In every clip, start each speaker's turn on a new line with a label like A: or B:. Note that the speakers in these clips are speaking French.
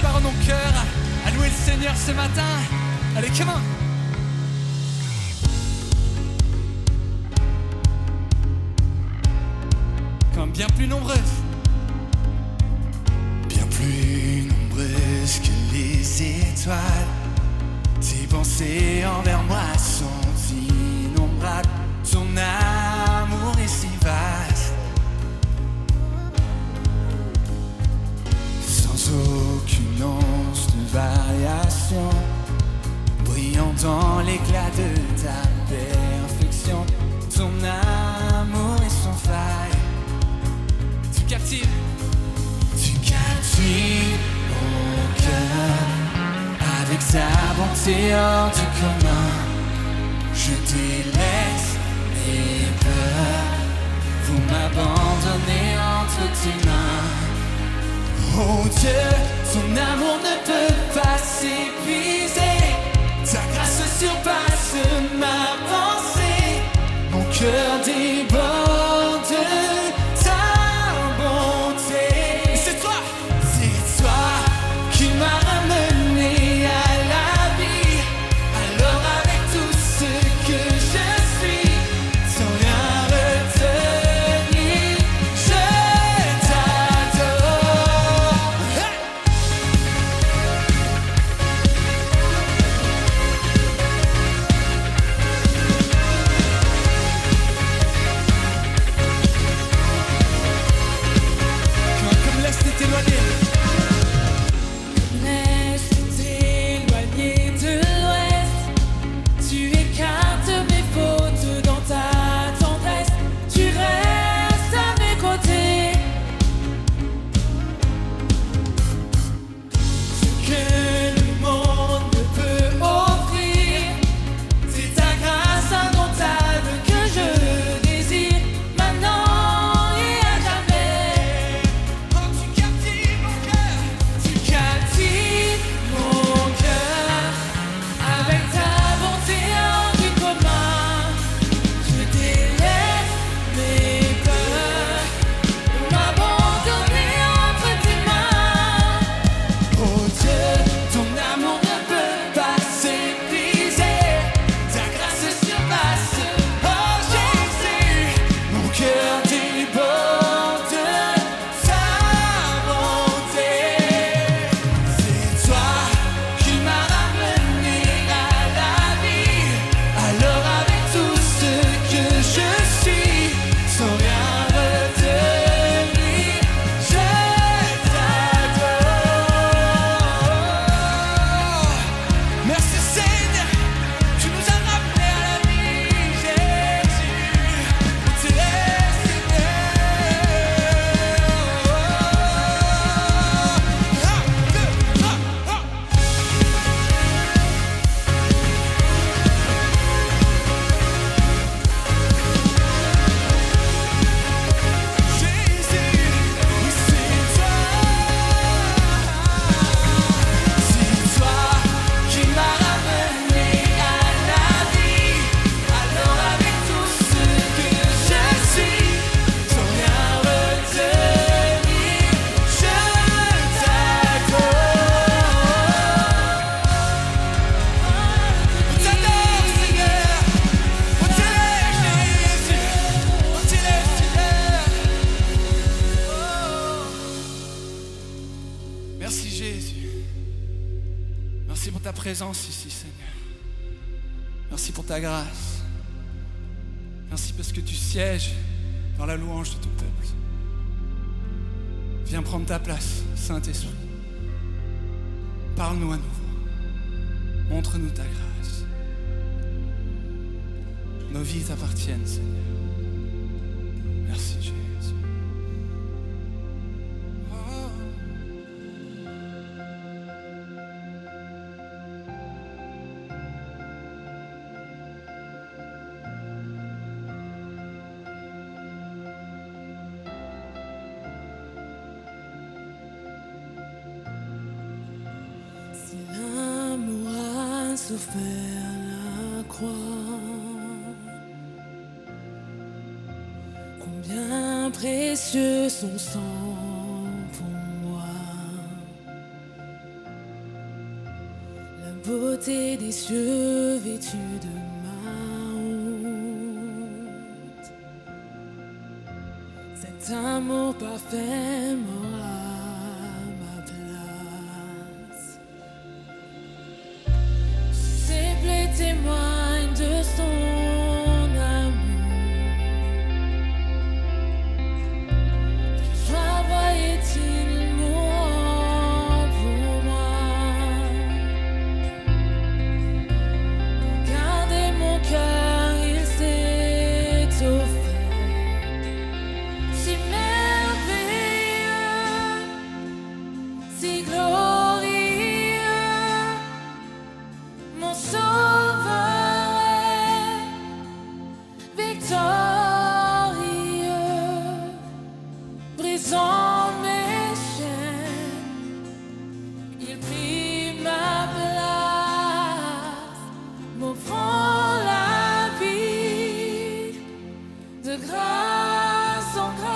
A: prépare nos cœurs à louer le Seigneur ce matin. Allez, come on! Comme bien plus nombreuses.
B: Bien plus nombreuses que les étoiles, tes pensées envers moi sont innombrables. Ton amour est si vaste, sans aucune once de variation, brillant dans l'éclat de ta perfection. Ton amour est sans faille.
A: Tu captives
B: mon cœur avec ta bonté hors du commun. Je délaisse mes peurs pour m'abandonner entre tes mains. Oh Dieu, ton amour ne peut pas s'épuiser. Ta grâce surpasse ma pensée. Mon cœur déborde de ta bonté.
A: et c'est toi
B: Qui m'a ramené à la vie. Alors avec tout ce que je suis, sans rien retenir, je t'adore.
A: Comme l'Est est éloigné.
C: Laisse t'éloigner de l'Ouest. Tu écartes mes fautes dans ta tendresse. Tu restes à mes côtés.
B: Ce que le monde ne peut offrir, c'est ta grâce indomptable que je désire, maintenant et à jamais.
A: Oh, tu captives mon cœur.
B: Tu captives mon cœur avec ta bonté hors du commun. Je délaisse mes peurs pour m'abandonner entre tes mains. Oh Dieu, ton amour ne peut pas s'épuiser. Ta grâce surpasse, oh Jésus. Mon cœur déborde de ta bonté. C'est toi qui m'as ramené à la vie. Alors avec tout ce que je suis, sans rien retenir, je t'adore.
A: Merci Seigneur, tu nous as ramenés à la vie, Jésus. Tu es Seigneur. Jésus, oui c'est toi.
B: C'est toi qui m'as ramené à la vie. Alors avec tout ce que je suis, sans rien retenir, je t'adore.
A: On t'adore Seigneur, on t'élève Jésus, on t'élève Seigneur. Oh. Merci Jésus, merci pour ta présence ici Seigneur, merci pour ta grâce, merci parce que tu sièges dans la louange de ton peuple. Viens prendre ta place, Saint-Esprit, parle-nous à nouveau, montre-nous ta grâce. Nos vies t'appartiennent, Seigneur. Merci, Jésus. Oh.
C: Si l'amour a souffert la croix, combien précieux son sang pour moi. beauté des cieux vêtue de ma honte. Cet amour parfait m'aura ma place. Ses plaies témoignent de son amour. Quelle joie voyait-il mourant pour moi. Pour garder mon cœur, il s'est offert. Si merveilleux, si glorieux, mon sauveur est victorieux, brisant mes chaînes, il prit ma place, m'offrant la vie de grâce en grâce.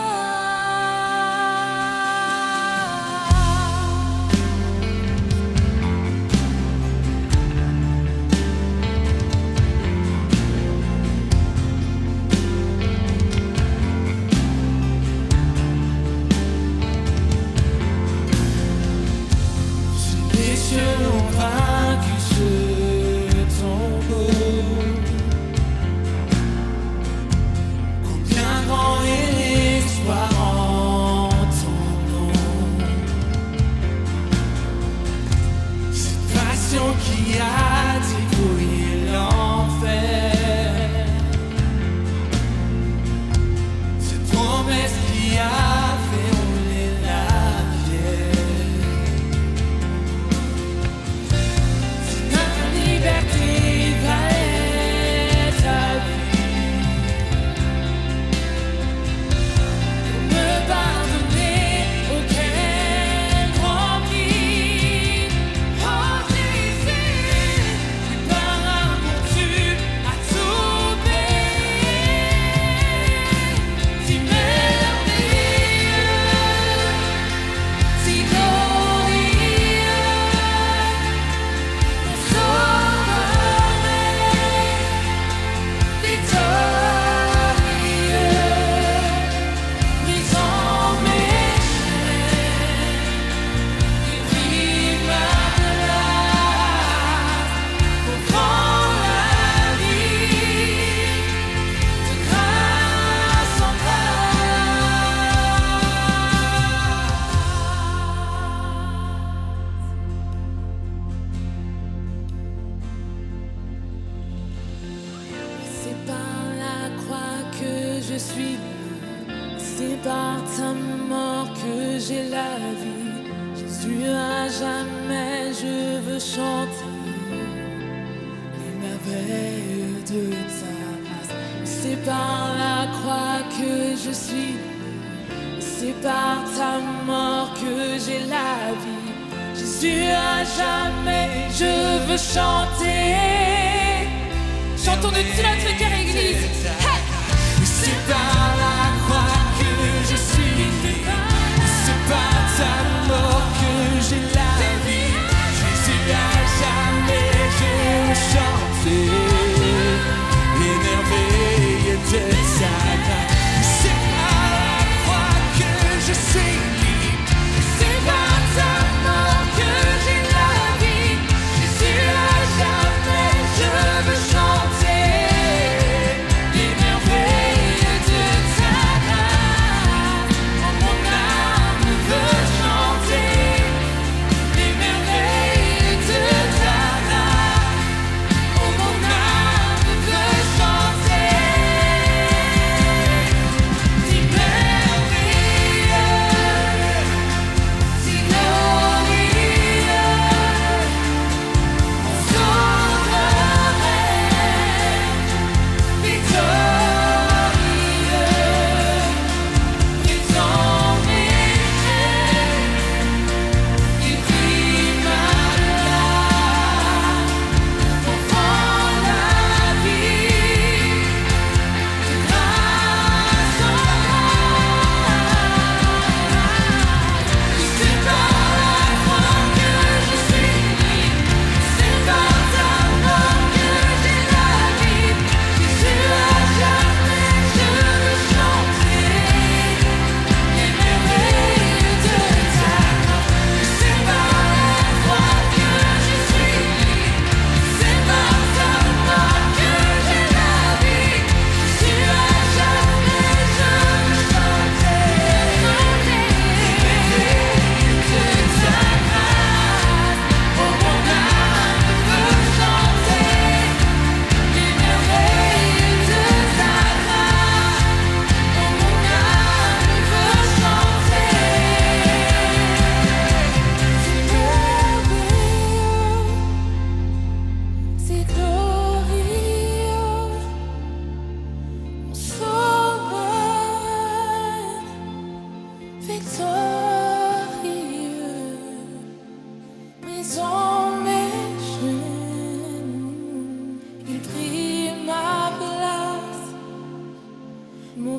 C: Si les cieux ont vaincu ce tombeau, combien grand est l'espoir en ton nom. Cette passion qui a dépouillé l'enfer, cette promesse qui a fait rouler la pierre. Si notre liberté valait ta vie, pour me pardonner, auquel grand prix. Oh Jésus, par amour tu as tout payé. Si merveilleux, si glorieux, mon sauveur est victorieux, brisant mes chaînes, il prit ma place, offrant la vie de grâce en grâce. C'est par la croix que je suis libre. C'est par ta mort que j'ai la vie. Jésus, à jamais je veux chanter les merveilles de ta grâce. C'est par la croix que je suis libre. C'est par ta mort que j'ai la vie. Jésus, à jamais je veux chanter. Chantons de tout notre cœur, Église. Hey! C'est par la croix que je suis libre. C'est par ta mort que j'ai la vie. Jésus, à jamais je veux chanter les merveilles de ta grâce. C'est par la croix que je suis libre. C'est par ta mort que j'ai la vie. Jésus, à jamais je veux chanter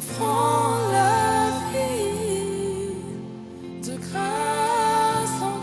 C: m'offrant la vie de grâce en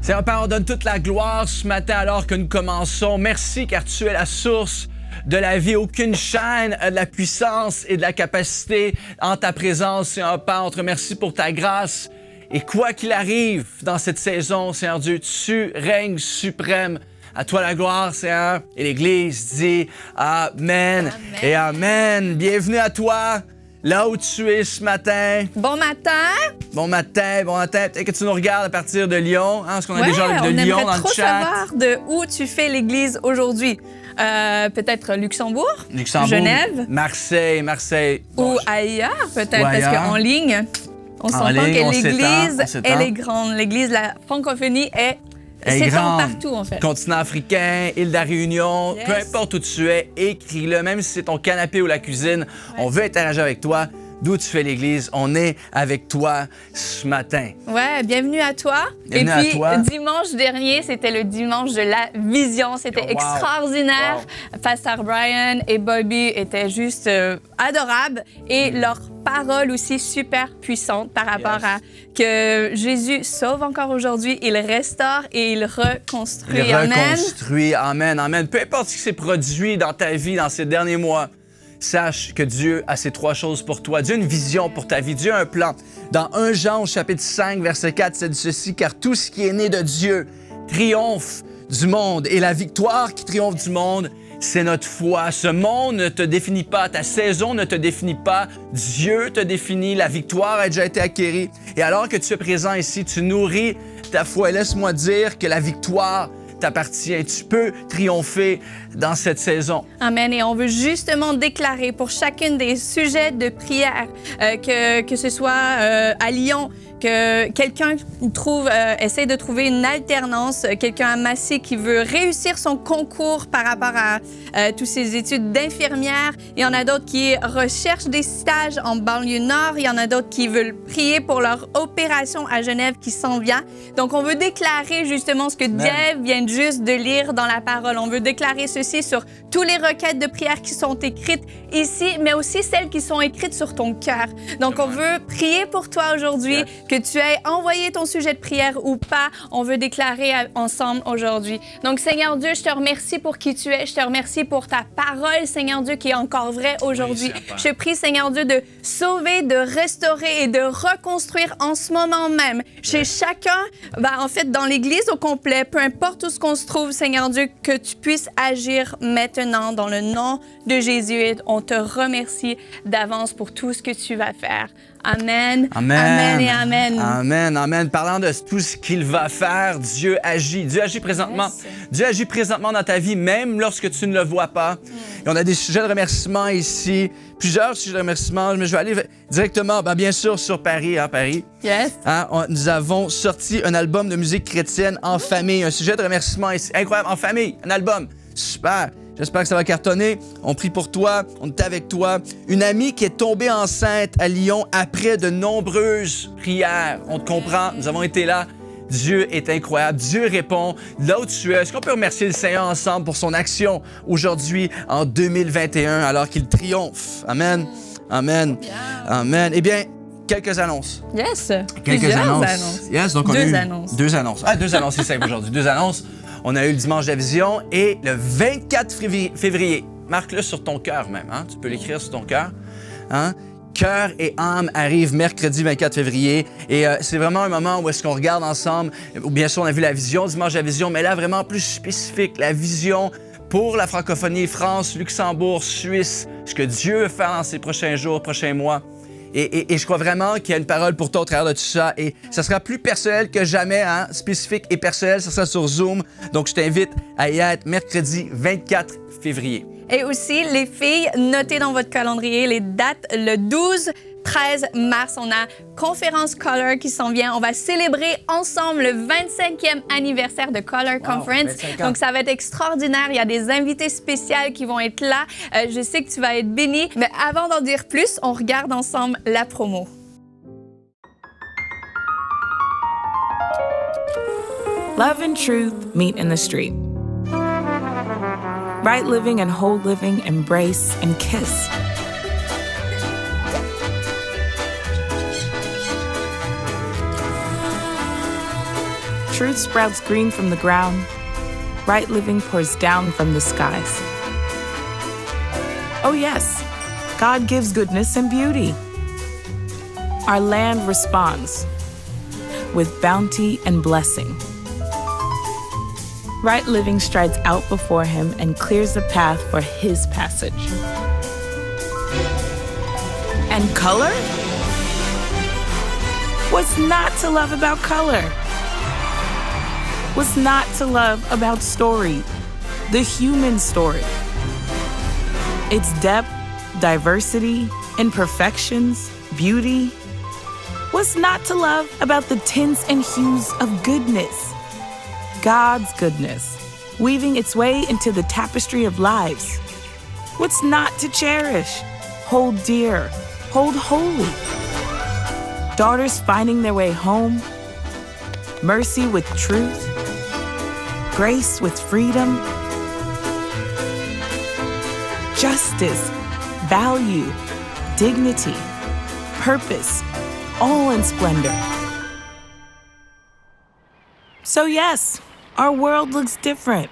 D: Seigneur Père, on donne toute la gloire ce matin alors que nous commençons. Merci car tu es la source de la vie. Aucune chaîne a de la puissance et de la capacité en ta présence, Seigneur Père. On te remercie pour ta grâce. Et quoi qu'il arrive dans cette saison, Seigneur Dieu, tu règnes suprême. À toi la gloire, Seigneur. Et l'Église dit Amen. Et Amen. Bienvenue à toi. Là où tu es ce matin.
E: Bon matin.
D: Bon matin, bon matin. Peut-être que tu nous regardes à partir de Lyon. Hein, parce qu'on a des gens de Lyon dans le chat.
E: On aimerait trop savoir de où tu fais l'église aujourd'hui. Peut-être Luxembourg, Genève.
D: Marseille.
E: Ou ailleurs, peut-être. Parce qu'en ligne, on s'entend que l'église, elle est grande. L'église, la francophonie s'étend partout, en fait.
D: Continent africain, île de la Réunion,
E: Yes.
D: peu importe où tu es, écris-le. Même si c'est ton canapé ou la cuisine, on veut interagir avec toi. D'où tu fais l'église, on est avec toi ce matin.
E: Ouais, bienvenue à toi.
D: Bienvenue
E: Et puis,
D: à toi.
E: dimanche dernier, c'était le dimanche de la vision. C'était
D: Wow.
E: extraordinaire.
D: Wow.
E: Pasteur Brian et Bobby étaient juste adorables. Et leur parole aussi super puissante par rapport
D: Yes.
E: à que Jésus sauve encore aujourd'hui, il restaure et il reconstruit.
D: Il
E: Amen.
D: reconstruit. Amen, amen. Peu importe ce qui s'est produit dans ta vie dans ces derniers mois, sache que Dieu a ces trois choses pour toi. Dieu a une vision pour ta vie. Dieu a un plan. Dans 1 Jean, au chapitre 5, verset 4, c'est dit ceci, « Car tout ce qui est né de Dieu triomphe du monde. Et la victoire qui triomphe du monde, c'est notre foi. Ce monde ne te définit pas. Ta saison ne te définit pas. Dieu te définit. La victoire a déjà été acquérie. Et alors que tu es présent ici, tu nourris ta foi. Et laisse-moi dire que la victoire t'appartient. Tu peux triompher dans cette saison.
E: Amen. Et on veut justement déclarer pour chacune des sujets de prière, que ce soit à Lyon, que quelqu'un essaie de trouver une alternance, quelqu'un à Massy qui veut réussir son concours par rapport à toutes ses études d'infirmière. Il y en a d'autres qui recherchent des stages en banlieue nord. Il y en a d'autres qui veulent prier pour leur opération à Genève qui s'en vient. Donc, on veut déclarer justement ce que Diev vient juste de lire dans la parole. On veut déclarer ceci sur toutes les requêtes de prière qui sont écrites ici, mais aussi celles qui sont écrites sur ton cœur. Donc, on veut prier pour toi aujourd'hui, que tu aies envoyé ton sujet de prière ou pas. On veut déclarer ensemble aujourd'hui. Donc, Seigneur Dieu, je te remercie pour qui tu es. Je te remercie pour ta parole, Seigneur Dieu, qui est encore vraie aujourd'hui. Je te prie, Seigneur Dieu, de sauver, de restaurer et de reconstruire en ce moment même chez chacun, en fait, dans l'Église au complet, peu importe où ce qu'on se trouve, Seigneur Dieu, que tu puisses agir maintenant dans le nom de Jésus. Et on te remercie d'avance pour tout ce que tu vas faire. Amen.
D: Amen.
E: Amen et amen.
D: Amen, amen. Parlant de tout ce qu'il va faire, Dieu agit. Dieu agit présentement.
E: Yes.
D: Dieu agit présentement dans ta vie, même lorsque tu ne le vois pas. Et on a des sujets de remerciement ici, plusieurs sujets de remerciement, mais je vais aller directement, bien sûr, sur Paris, Paris.
E: Yes.
D: Nous avons sorti un album de musique chrétienne en famille, un sujet de remerciement ici. Incroyable, en famille, un album. Super. J'espère que ça va cartonner. On prie pour toi, on est avec toi. Une amie qui est tombée enceinte à Lyon après de nombreuses prières. On te comprend, nous avons été là. Dieu est incroyable. Dieu répond là où tu es. Est-ce qu'on peut remercier le Seigneur ensemble pour son action aujourd'hui en 2021 alors qu'il triomphe? Amen. Amen. Amen. Eh bien, quelques annonces.
E: Yes.
D: Quelques
E: Plusieurs
D: annonces. Yes, donc on a eu
E: annonces.
D: deux annonces. Deux annonces, c'est simple aujourd'hui. Deux annonces. On a eu le dimanche de la vision et le 24 février. Marque-le sur ton cœur même. Hein? Tu peux l'écrire sur ton cœur. Hein? Cœur et âme arrive mercredi 24 février. Et c'est vraiment un moment où est-ce qu'on regarde ensemble. Bien sûr, on a vu la vision, dimanche de la vision, mais là, vraiment plus spécifique. La vision pour la francophonie, France, Luxembourg, Suisse. Ce que Dieu veut faire dans ces prochains jours, prochains mois. Et je crois vraiment qu'il y a une parole pour toi au travers de tout ça. Et ça sera plus personnel que jamais, hein? Spécifique et personnel. Ça sera sur Zoom. Donc, je t'invite à y être mercredi 24 février.
E: Et aussi, les filles, notez dans votre calendrier les dates le 12 13 mars, on a Conférence Color qui s'en vient. On va célébrer ensemble le 25e anniversaire de Color Conference.
D: 25 ans.
E: Donc, ça va être extraordinaire. Il y a des invités spéciaux qui vont être là. Je sais que tu vas être béni. Mais avant d'en dire plus, on regarde ensemble la promo.
F: Love and truth meet in the street. Right living and whole living embrace and kiss. Truth sprouts green from the ground. Right living pours down from the skies. Oh yes, God gives goodness and beauty. Our land responds with bounty and blessing. Right living strides out before him and clears the path for his passage. And color? What's not to love about color? What's not to love about story? The human story. Its depth, diversity, imperfections, beauty. What's not to love about the tints and hues of goodness? God's goodness, weaving its way into the tapestry of lives. What's not to cherish, hold dear, hold holy? Daughters finding their way home, mercy with truth, grace with freedom, justice, value, dignity, purpose, all in splendor. So yes, our world looks different.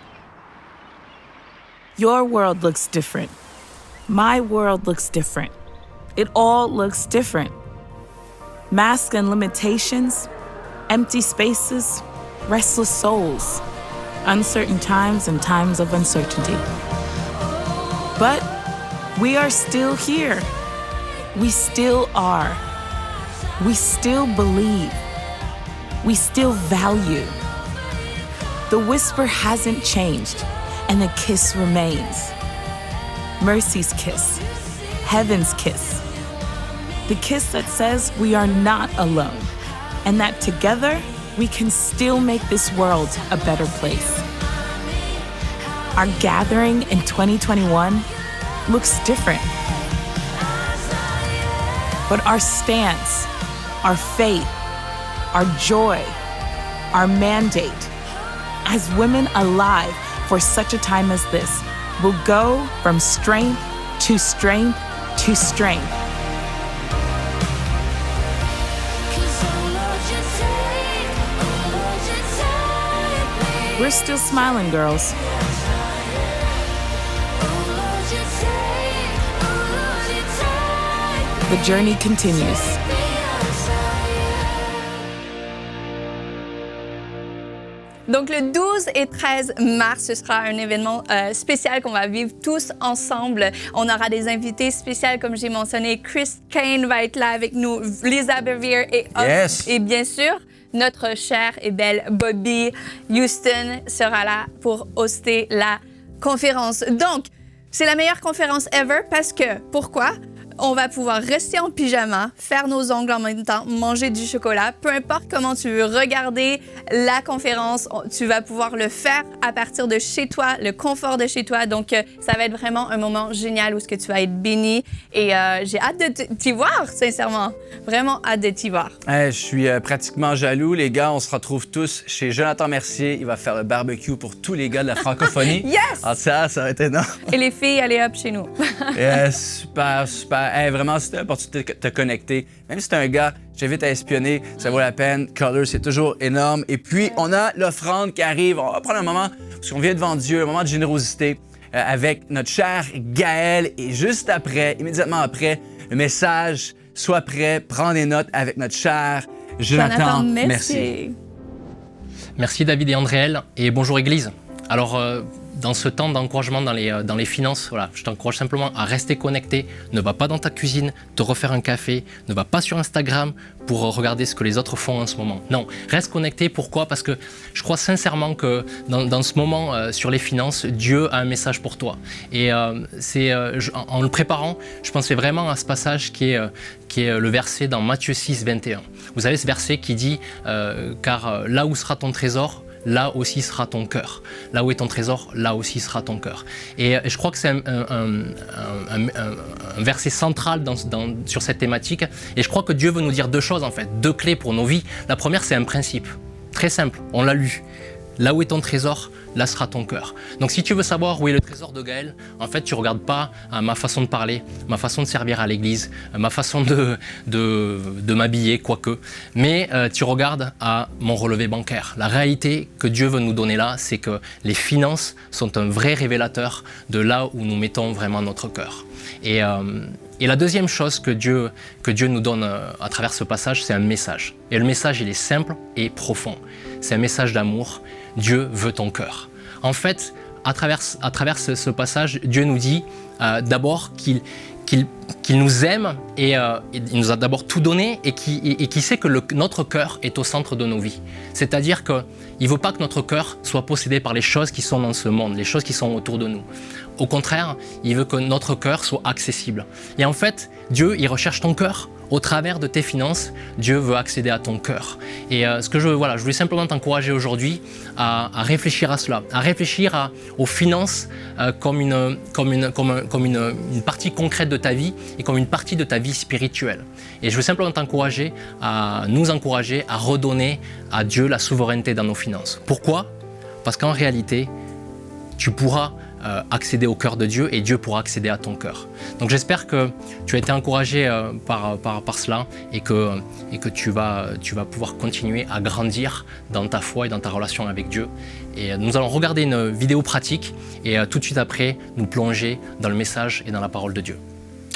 F: Your world looks different. My world looks different. It all looks different. Masks and limitations, empty spaces, restless souls, uncertain times and times of uncertainty. But we are still here. We still are. We still believe. We still value. The whisper hasn't changed, and the kiss remains. Mercy's kiss, heaven's kiss. The kiss that says we are not alone, and that together we can still make this world a better place. Our gathering in 2021 looks different. But our stance, our faith, our joy, our mandate, as women alive for such a time as this, will go from strength to strength to strength. We're still smiling, girls. The journey continues.
E: Donc, le 12 et 13 mars, ce sera un événement spécial qu'on va vivre tous ensemble. On aura des invités spéciaux, comme j'ai mentionné. Chris Kane va être là avec nous, Lisa Bevere et
D: Yes.
E: Et bien sûr, notre chère et belle Bobby Houston sera là pour hoster la conférence. Donc, c'est la meilleure conférence ever parce que, pourquoi? On va pouvoir rester en pyjama, faire nos ongles en même temps, manger du chocolat. Peu importe comment tu veux regarder la conférence, tu vas pouvoir le faire à partir de chez toi, le confort de chez toi. Donc, ça va être vraiment un moment génial où ce que tu vas être béni. Et j'ai hâte de t'y voir, sincèrement. Vraiment hâte de t'y voir.
D: Je suis pratiquement jaloux. Les gars, on se retrouve tous chez Jonathan Mercier. Il va faire le barbecue pour tous les gars de la francophonie.
E: Yes!
D: Ah, ça va être énorme.
E: Et les filles, allez hop chez nous.
D: Super, super. Vraiment, si tu as l'opportunité de te connecter, même si tu es un gars, je t'invite à espionner, ça vaut la peine. Color, c'est toujours énorme. Et puis, on a l'offrande qui arrive. On va prendre un moment, parce qu'on vient devant Dieu, un moment de générosité avec notre cher Gaël. Et juste après, immédiatement après, le message, sois prêt, prends des notes avec notre cher Jonathan Mercier.
G: Merci David et Andréel, et bonjour Église. Alors, dans ce temps d'encouragement dans les finances, voilà, je t'encourage simplement à rester connecté. Ne va pas dans ta cuisine te refaire un café, ne va pas sur Instagram pour regarder ce que les autres font en ce moment. Non, reste connecté. Pourquoi? Parce que je crois sincèrement que dans ce moment sur les finances, Dieu a un message pour toi. Et en le préparant, je pensais vraiment à ce passage qui est le verset dans Matthieu 6, 21. Vous avez ce verset qui dit car là où sera ton trésor, là aussi sera ton cœur. Là où est ton trésor, là aussi sera ton cœur. Et je crois que c'est un verset central sur cette thématique. Et je crois que Dieu veut nous dire deux choses en fait, deux clés pour nos vies. La première, c'est un principe très simple, on l'a lu. Là où est ton trésor, là sera ton cœur. Donc si tu veux savoir où est le trésor de Gaël, en fait tu ne regardes pas à ma façon de parler, ma façon de servir à l'église, ma façon de m'habiller, quoique, mais tu regardes à mon relevé bancaire. La réalité que Dieu veut nous donner là, c'est que les finances sont un vrai révélateur de là où nous mettons vraiment notre cœur. Et la deuxième chose que Dieu nous donne à travers ce passage, c'est un message. Et le message, il est simple et profond. C'est un message d'amour. Dieu veut ton cœur. En fait, à travers ce passage, Dieu nous dit d'abord qu'il nous aime et il nous a d'abord tout donné et qu'il sait que notre cœur est au centre de nos vies. C'est-à-dire qu'il ne veut pas que notre cœur soit possédé par les choses qui sont dans ce monde, les choses qui sont autour de nous. Au contraire, il veut que notre cœur soit accessible. Et en fait, Dieu, il recherche ton cœur. Au travers de tes finances, Dieu veut accéder à ton cœur. Et je voulais simplement t'encourager aujourd'hui à réfléchir à cela, à réfléchir aux finances comme une partie concrète de ta vie et comme une partie de ta vie spirituelle. Et je veux simplement nous encourager à redonner à Dieu la souveraineté dans nos finances. Pourquoi? Parce qu'en réalité, tu pourras accéder au cœur de Dieu et Dieu pourra accéder à ton cœur. Donc j'espère que tu as été encouragé par cela et que tu vas pouvoir continuer à grandir dans ta foi et dans ta relation avec Dieu. Et nous allons regarder une vidéo pratique et tout de suite après nous plonger dans le message et dans la parole de Dieu.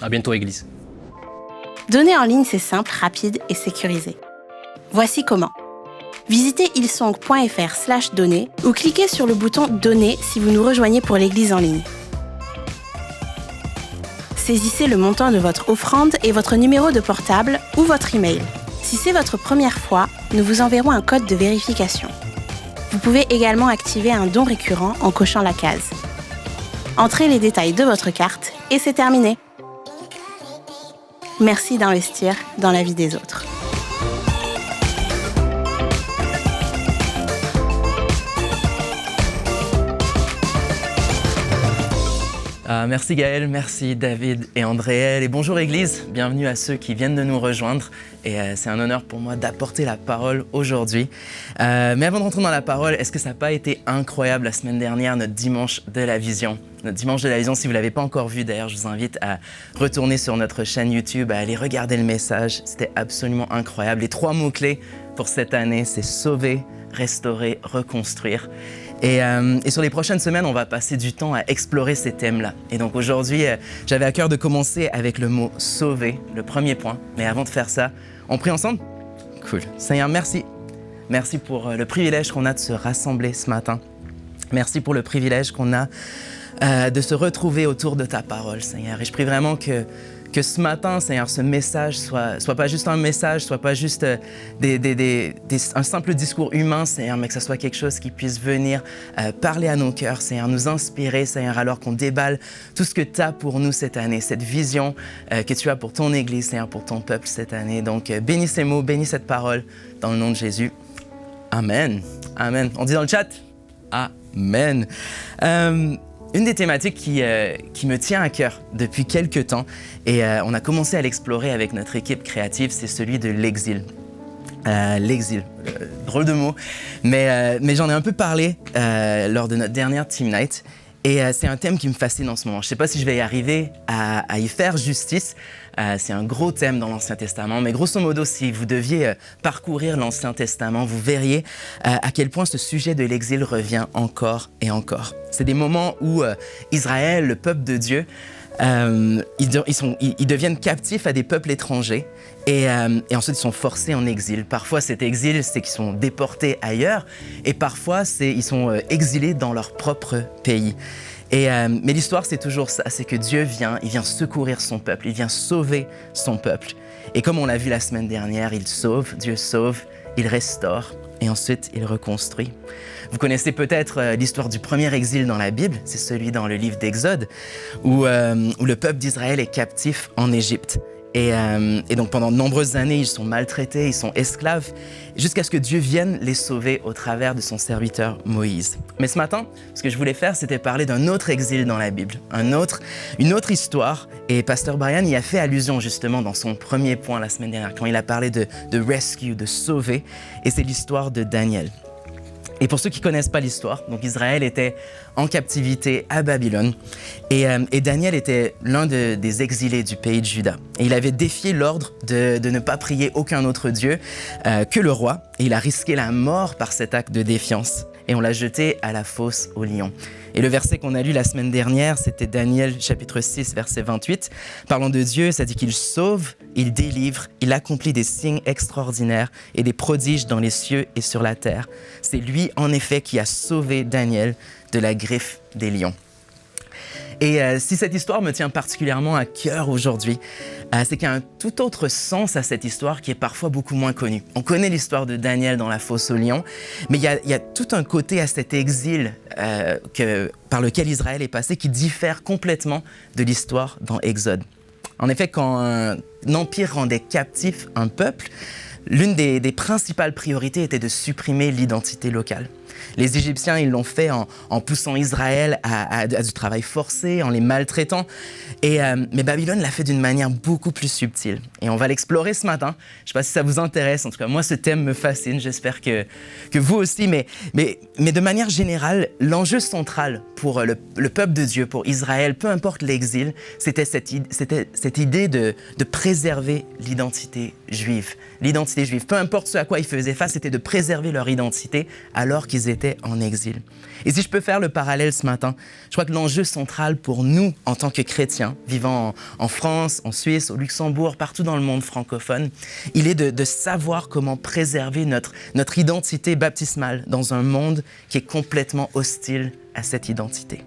G: À bientôt Église.
H: Donner en ligne, c'est simple, rapide et sécurisé. Voici comment. Visitez hillsong.fr/donner ou cliquez sur le bouton « Donner » si vous nous rejoignez pour l'église en ligne. Saisissez le montant de votre offrande et votre numéro de portable ou votre email. Si c'est votre première fois, nous vous enverrons un code de vérification. Vous pouvez également activer un don récurrent en cochant la case. Entrez les détails de votre carte et c'est terminé. Merci d'investir dans la vie des autres.
D: Merci Gaël, merci David et Andréel et bonjour Église, bienvenue à ceux qui viennent de nous rejoindre et c'est un honneur pour moi d'apporter la parole aujourd'hui. Mais avant de rentrer dans la parole, est-ce que ça n'a pas été incroyable la semaine dernière, notre dimanche de la vision? Notre dimanche de la vision, si vous ne l'avez pas encore vu d'ailleurs, je vous invite à retourner sur notre chaîne YouTube, à aller regarder le message, c'était absolument incroyable. Les 3 mots-clés pour cette année, c'est sauver, restaurer, reconstruire. Et sur les prochaines semaines, on va passer du temps à explorer ces thèmes-là. Et donc aujourd'hui, j'avais à cœur de commencer avec le mot « sauver », le premier point. Mais avant de faire ça, on prie ensemble? Cool. Seigneur, merci. Merci pour le privilège qu'on a de se rassembler ce matin. Merci pour le privilège qu'on a de se retrouver autour de ta parole, Seigneur. Et je prie vraiment que ce matin, Seigneur, ce message soit pas juste un message, soit pas juste un simple discours humain, Seigneur, mais que ce soit quelque chose qui puisse venir parler à nos cœurs, Seigneur, nous inspirer, Seigneur, alors qu'on déballe tout ce que tu as pour nous cette année, cette vision que tu as pour ton Église, Seigneur, pour ton peuple cette année. Donc, bénis ces mots, bénis cette parole, dans le nom de Jésus. Amen. Amen. On dit dans le chat? Amen. Une des thématiques qui me tient à cœur depuis quelques temps, et on a commencé à l'explorer avec notre équipe créative, c'est celui de l'exil. L'exil, drôle de mot, mais j'en ai un peu parlé lors de notre dernière Team Night, et c'est un thème qui me fascine en ce moment. Je ne sais pas si je vais y arriver à y faire justice. C'est un gros thème dans l'Ancien Testament, mais grosso modo, si vous deviez parcourir l'Ancien Testament, vous verriez à quel point ce sujet de l'exil revient encore et encore. C'est des moments où Israël, le peuple de Dieu,
I: ils deviennent captifs à des peuples étrangers et ensuite ils sont forcés en exil. Parfois cet exil, c'est qu'ils sont déportés ailleurs et parfois ils sont exilés dans leur propre pays. Mais l'histoire, c'est toujours ça, c'est que Dieu il vient secourir son peuple, il vient sauver son peuple. Et comme on l'a vu la semaine dernière, Dieu sauve, il restaure et ensuite il reconstruit. Vous connaissez peut-être l'histoire du premier exil dans la Bible, c'est celui dans le livre d'Exode, où le peuple d'Israël est captif en Égypte. Et donc pendant de nombreuses années, ils sont maltraités, ils sont esclaves, jusqu'à ce que Dieu vienne les sauver au travers de son serviteur Moïse. Mais ce matin, ce que je voulais faire, c'était parler d'un autre exil dans la Bible, une autre histoire. Et Pasteur Brian y a fait allusion justement dans son premier point la semaine dernière, quand il a parlé de rescue, de sauver, et c'est l'histoire de Daniel. Et pour ceux qui ne connaissent pas l'histoire, donc Israël était en captivité à Babylone et Daniel était l'un des exilés du pays de Juda. Et il avait défié l'ordre de ne pas prier aucun autre Dieu que le roi et il a risqué la mort par cet acte de défiance. Et on l'a jeté à la fosse aux lions. Et le verset qu'on a lu la semaine dernière, c'était Daniel chapitre 6, verset 28. Parlant de Dieu, ça dit qu'il sauve, il délivre, il accomplit des signes extraordinaires et des prodiges dans les cieux et sur la terre. C'est lui, en effet, qui a sauvé Daniel de la griffe des lions. Et si cette histoire me tient particulièrement à cœur aujourd'hui, c'est qu'il y a un tout autre sens à cette histoire qui est parfois beaucoup moins connu. On connaît l'histoire de Daniel dans la fosse aux lions, mais il y a tout un côté à cet exil par lequel Israël est passé qui diffère complètement de l'histoire dans Exode. En effet, quand un empire rendait captif un peuple, l'une des principales priorités était de supprimer l'identité locale. Les Égyptiens, ils l'ont fait en poussant Israël à du travail forcé, en les maltraitant. Mais Babylone l'a fait d'une manière beaucoup plus subtile. Et on va l'explorer ce matin. Je ne sais pas si ça vous intéresse. En tout cas, moi, ce thème me fascine. J'espère que vous aussi. Mais de manière générale, l'enjeu central pour le peuple de Dieu, pour Israël, peu importe l'exil, c'était cette idée de préserver l'identité juive. L'identité juive, peu importe ce à quoi ils faisaient face, c'était de préserver leur identité alors qu'ils étaient en exil. Et si je peux faire le parallèle ce matin, je crois que l'enjeu central pour nous, en tant que chrétiens, vivant en France, en Suisse, au Luxembourg, partout dans le monde francophone, il est de savoir comment préserver notre identité baptismale dans un monde qui est complètement hostile à cette identité.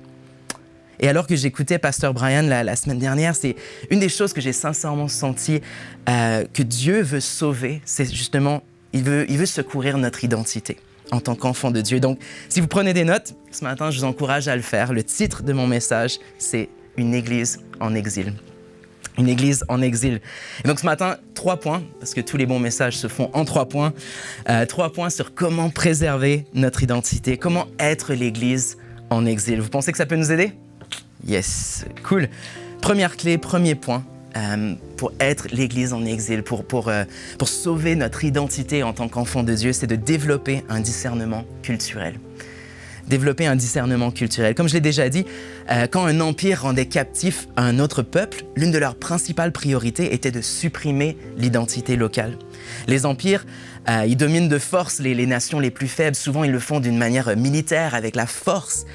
I: Et alors que j'écoutais Pasteur Brian la semaine dernière, c'est une des choses que j'ai sincèrement senti que Dieu veut sauver, c'est justement, il veut secourir notre identité en tant qu'enfant de Dieu. Donc, si vous prenez des notes, ce matin, je vous encourage à le faire. Le titre de mon message, c'est « Une église en exil ». Une église en exil. Et donc ce matin, 3 points, parce que tous les bons messages se font en 3 points. 3 points sur comment préserver notre identité, comment être l'église en exil. Vous pensez que ça peut nous aider? Yes, cool. Première clé, premier point pour être l'Église en exil, pour sauver notre identité en tant qu'enfant de Dieu, c'est de développer un discernement culturel. Développer un discernement culturel. Comme je l'ai déjà dit, quand un empire rendait captif un autre peuple, l'une de leurs principales priorités était de supprimer l'identité locale. Les empires, ils dominent de force les nations les plus faibles. Souvent, ils le font d'une manière militaire, avec la force.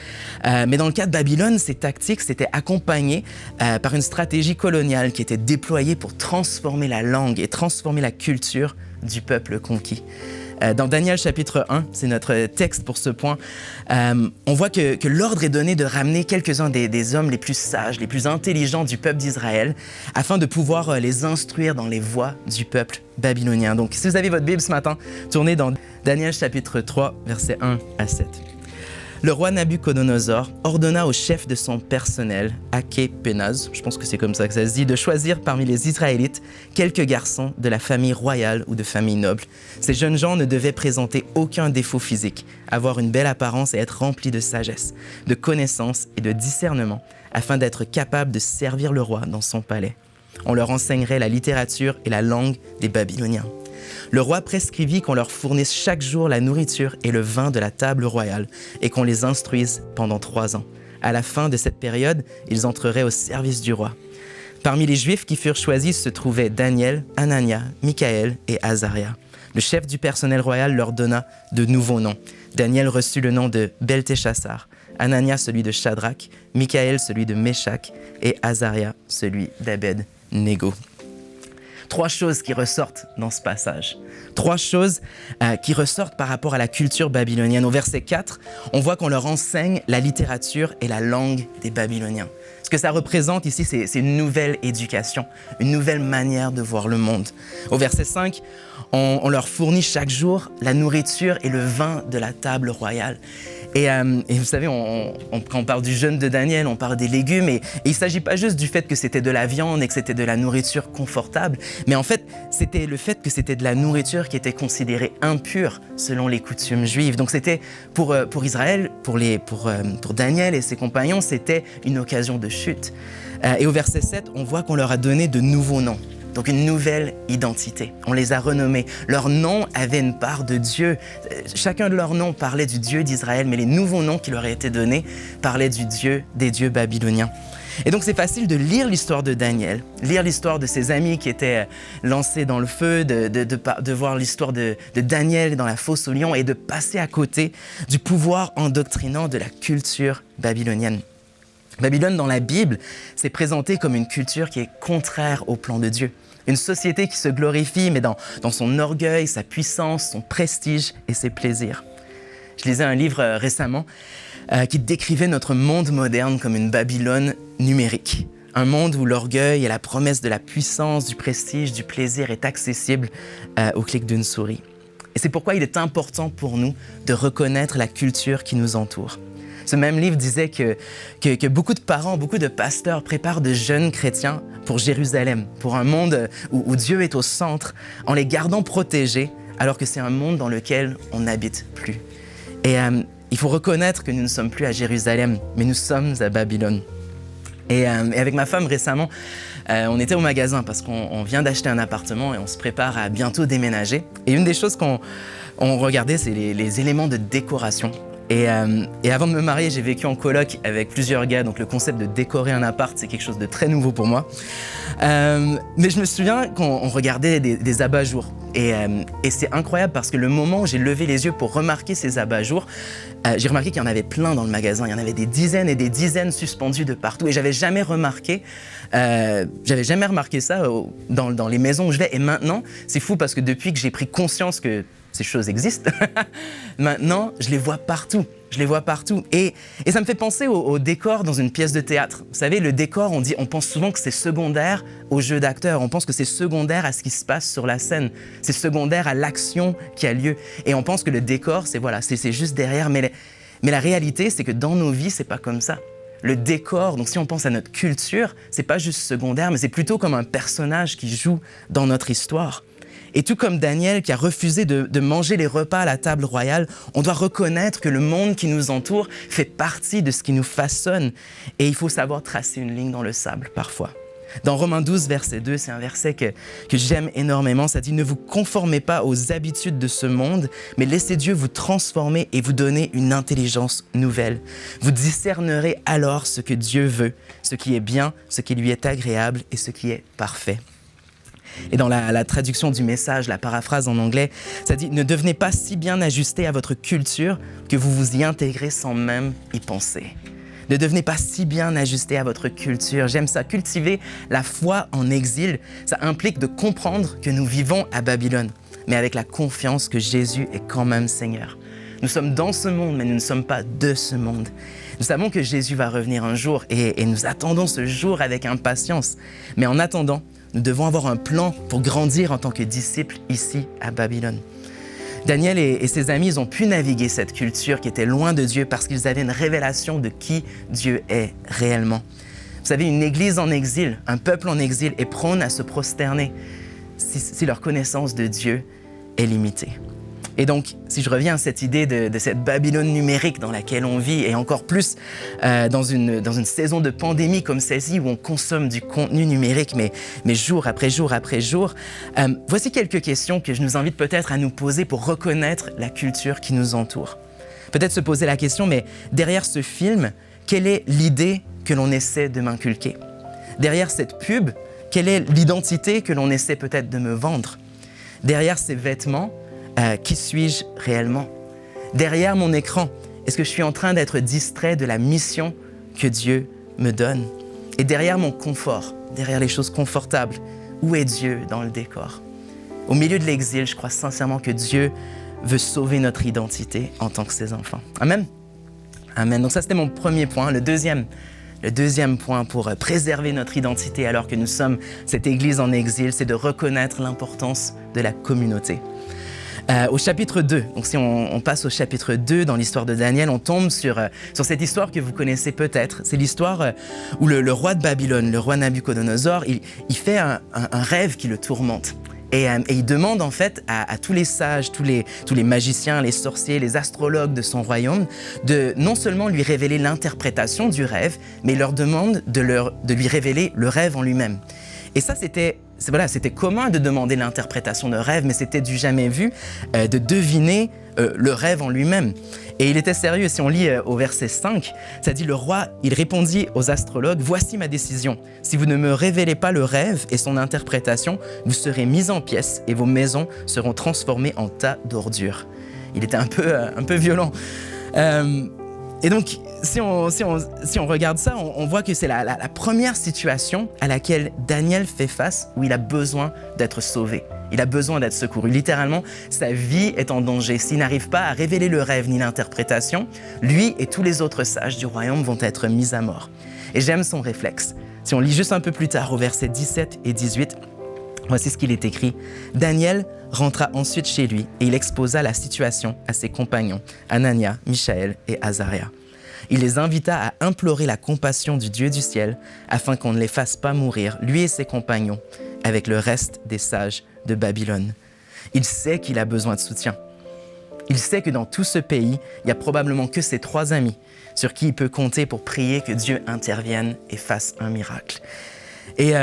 I: Mais dans le cas de Babylone, ces tactiques s'étaient accompagnées par une stratégie coloniale qui était déployée pour transformer la langue et transformer la culture du peuple conquis. Dans Daniel chapitre 1, c'est notre texte pour ce point, on voit que l'ordre est donné de ramener quelques-uns des hommes les plus sages, les plus intelligents du peuple d'Israël, afin de pouvoir les instruire dans les voies du peuple babylonien. Donc, si vous avez votre Bible ce matin, tournez dans Daniel chapitre 3, versets 1 à 7. Le roi Nabuchodonosor ordonna au chef de son personnel, Aké-Pénaz, je pense que c'est comme ça que ça se dit, de choisir parmi les Israélites quelques garçons de la famille royale ou de famille noble. Ces jeunes gens ne devaient présenter aucun défaut physique, avoir une belle apparence et être remplis de sagesse, de connaissance et de discernement, afin d'être capables de servir le roi dans son palais. On leur enseignerait la littérature et la langue des Babyloniens. Le roi prescrivit qu'on leur fournisse chaque jour la nourriture et le vin de la table royale et qu'on les instruise pendant 3 ans. À la fin de cette période, ils entreraient au service du roi. Parmi les Juifs qui furent choisis se trouvaient Daniel, Anania, Michaël et Azaria. Le chef du personnel royal leur donna de nouveaux noms. Daniel reçut le nom de Beltéchassar, Anania celui de Shadrach, Michaël celui de Méshach et Azaria celui d'Abed-Négo. 3 choses qui ressortent dans ce passage. 3 choses qui ressortent par rapport à la culture babylonienne. Au verset 4, on voit qu'on leur enseigne la littérature et la langue des Babyloniens. Ce que ça représente ici, c'est une nouvelle éducation, une nouvelle manière de voir le monde. Au verset 5, on leur fournit chaque jour la nourriture et le vin de la table royale. Et vous savez, quand on parle du jeûne de Daniel, on parle des légumes. Et il ne s'agit pas juste du fait que c'était de la viande et que c'était de la nourriture confortable. Mais en fait, c'était le fait que c'était de la nourriture qui était considérée impure selon les coutumes juives. Donc c'était pour Israël, pour Daniel et ses compagnons, c'était une occasion de chute. Et au verset 7, on voit qu'on leur a donné de nouveaux noms. Donc une nouvelle identité. On les a renommés. Leurs noms avaient une part de Dieu. Chacun de leurs noms parlait du Dieu d'Israël, mais les nouveaux noms qui leur étaient donnés parlaient des dieux babyloniens. Et donc c'est facile de lire l'histoire de Daniel, lire l'histoire de ses amis qui étaient lancés dans le feu, de voir l'histoire de Daniel dans la fosse au lion et de passer à côté du pouvoir endoctrinant de la culture babylonienne. Babylone, dans la Bible, c'est présenté comme une culture qui est contraire au plan de Dieu. Une société qui se glorifie, mais dans son orgueil, sa puissance, son prestige et ses plaisirs. Je lisais un livre récemment qui décrivait notre monde moderne comme une Babylone numérique. Un monde où l'orgueil et la promesse de la puissance, du prestige, du plaisir est accessible au clic d'une souris. Et c'est pourquoi il est important pour nous de reconnaître la culture qui nous entoure. Ce même livre disait que beaucoup de parents, beaucoup de pasteurs préparent de jeunes chrétiens pour Jérusalem, pour un monde où Dieu est au centre, en les gardant protégés, alors que c'est un monde dans lequel on n'habite plus. Et il faut reconnaître que nous ne sommes plus à Jérusalem, mais nous sommes à Babylone. Et avec ma femme récemment, on était au magasin parce qu'on vient d'acheter un appartement et on se prépare à bientôt déménager. Et une des choses qu'on regardait, c'est les éléments de décoration. Et avant de me marier, j'ai vécu en coloc avec plusieurs gars, donc le concept de décorer un appart, c'est quelque chose de très nouveau pour moi. Mais je me souviens qu'on regardait des abat-jours. Et c'est incroyable parce que le moment où j'ai levé les yeux pour remarquer ces abat-jours, j'ai remarqué qu'il y en avait plein dans le magasin. Il y en avait des dizaines et des dizaines suspendus de partout. Et j'avais jamais remarqué ça dans les maisons où je vais. Et maintenant, c'est fou parce que depuis que j'ai pris conscience que ces choses existent, maintenant, je les vois partout. Et ça me fait penser au décor dans une pièce de théâtre. Vous savez, le décor, on pense souvent que c'est secondaire au jeu d'acteur. On pense que c'est secondaire à ce qui se passe sur la scène. C'est secondaire à l'action qui a lieu. Et on pense que le décor, c'est juste derrière. Mais la réalité, c'est que dans nos vies, c'est pas comme ça. Le décor, donc si on pense à notre culture, c'est pas juste secondaire, mais c'est plutôt comme un personnage qui joue dans notre histoire. Et tout comme Daniel qui a refusé de manger les repas à la table royale, on doit reconnaître que le monde qui nous entoure fait partie de ce qui nous façonne. Et il faut savoir tracer une ligne dans le sable parfois. Dans Romains 12, verset 2, c'est un verset que j'aime énormément. Ça dit « Ne vous conformez pas aux habitudes de ce monde, mais laissez Dieu vous transformer et vous donner une intelligence nouvelle. Vous discernerez alors ce que Dieu veut, ce qui est bien, ce qui lui est agréable et ce qui est parfait. » Et dans la traduction du message, la paraphrase en anglais, ça dit « Ne devenez pas si bien ajustés à votre culture que vous vous y intégrez sans même y penser. » Ne devenez pas si bien ajustés à votre culture. J'aime ça. Cultiver la foi en exil, ça implique de comprendre que nous vivons à Babylone, mais avec la confiance que Jésus est quand même Seigneur. Nous sommes dans ce monde, mais nous ne sommes pas de ce monde. Nous savons que Jésus va revenir un jour et nous attendons ce jour avec impatience. Mais en attendant, nous devons avoir un plan pour grandir en tant que disciples ici à Babylone. Daniel et ses amis, ils ont pu naviguer cette culture qui était loin de Dieu parce qu'ils avaient une révélation de qui Dieu est réellement. Vous savez, une église en exil, un peuple en exil est prône à se prosterner si leur connaissance de Dieu est limitée. Et donc, si je reviens à cette idée de cette Babylone numérique dans laquelle on vit, et encore plus dans une saison de pandémie comme celle-ci où on consomme du contenu numérique, mais jour après jour après jour, voici quelques questions que je nous invite peut-être à nous poser pour reconnaître la culture qui nous entoure. Peut-être se poser la question, mais derrière ce film, quelle est l'idée que l'on essaie de m'inculquer? Derrière cette pub, quelle est l'identité que l'on essaie peut-être de me vendre? Derrière ces vêtements, Qui suis-je réellement? Derrière mon écran, est-ce que je suis en train d'être distrait de la mission que Dieu me donne? Et derrière mon confort, derrière les choses confortables, où est Dieu dans le décor? Au milieu de l'exil, je crois sincèrement que Dieu veut sauver notre identité en tant que ses enfants. Amen? Amen. Donc ça, c'était mon premier point. Le deuxième point pour préserver notre identité alors que nous sommes cette Église en exil, c'est de reconnaître l'importance de la communauté. Au chapitre 2, donc si on passe au chapitre 2 dans l'histoire de Daniel, on tombe sur cette histoire que vous connaissez peut-être. C'est l'histoire où le roi de Babylone, le roi Nabuchodonosor, il fait un rêve qui le tourmente. Et il demande en fait à tous les sages, tous les magiciens, les sorciers, les astrologues de son royaume de non seulement lui révéler l'interprétation du rêve, mais il leur demande de lui révéler le rêve en lui-même. Et ça, c'était commun de demander l'interprétation de rêve, mais c'était du jamais vu de deviner le rêve en lui-même. Et il était sérieux. Si on lit au verset 5, ça dit « Le roi, il répondit aux astrologues, « Voici ma décision. Si vous ne me révélez pas le rêve et son interprétation, vous serez mis en pièces et vos maisons seront transformées en tas d'ordures. » Il était un peu violent. Et donc, si on regarde ça, on voit que c'est la première situation à laquelle Daniel fait face où il a besoin d'être sauvé. Il a besoin d'être secouru. Littéralement, sa vie est en danger. S'il n'arrive pas à révéler le rêve ni l'interprétation, lui et tous les autres sages du royaume vont être mis à mort. Et j'aime son réflexe. Si on lit juste un peu plus tard au verset 17 et 18, voici ce qu'il est écrit. « Daniel rentra ensuite chez lui et il exposa la situation à ses compagnons, Anania, Michaël et Azaria. Il les invita à implorer la compassion du Dieu du ciel afin qu'on ne les fasse pas mourir, lui et ses compagnons, avec le reste des sages de Babylone. Il sait qu'il a besoin de soutien. Il sait que dans tout ce pays, il n'y a probablement que ses 3 amis sur qui il peut compter pour prier que Dieu intervienne et fasse un miracle. » Et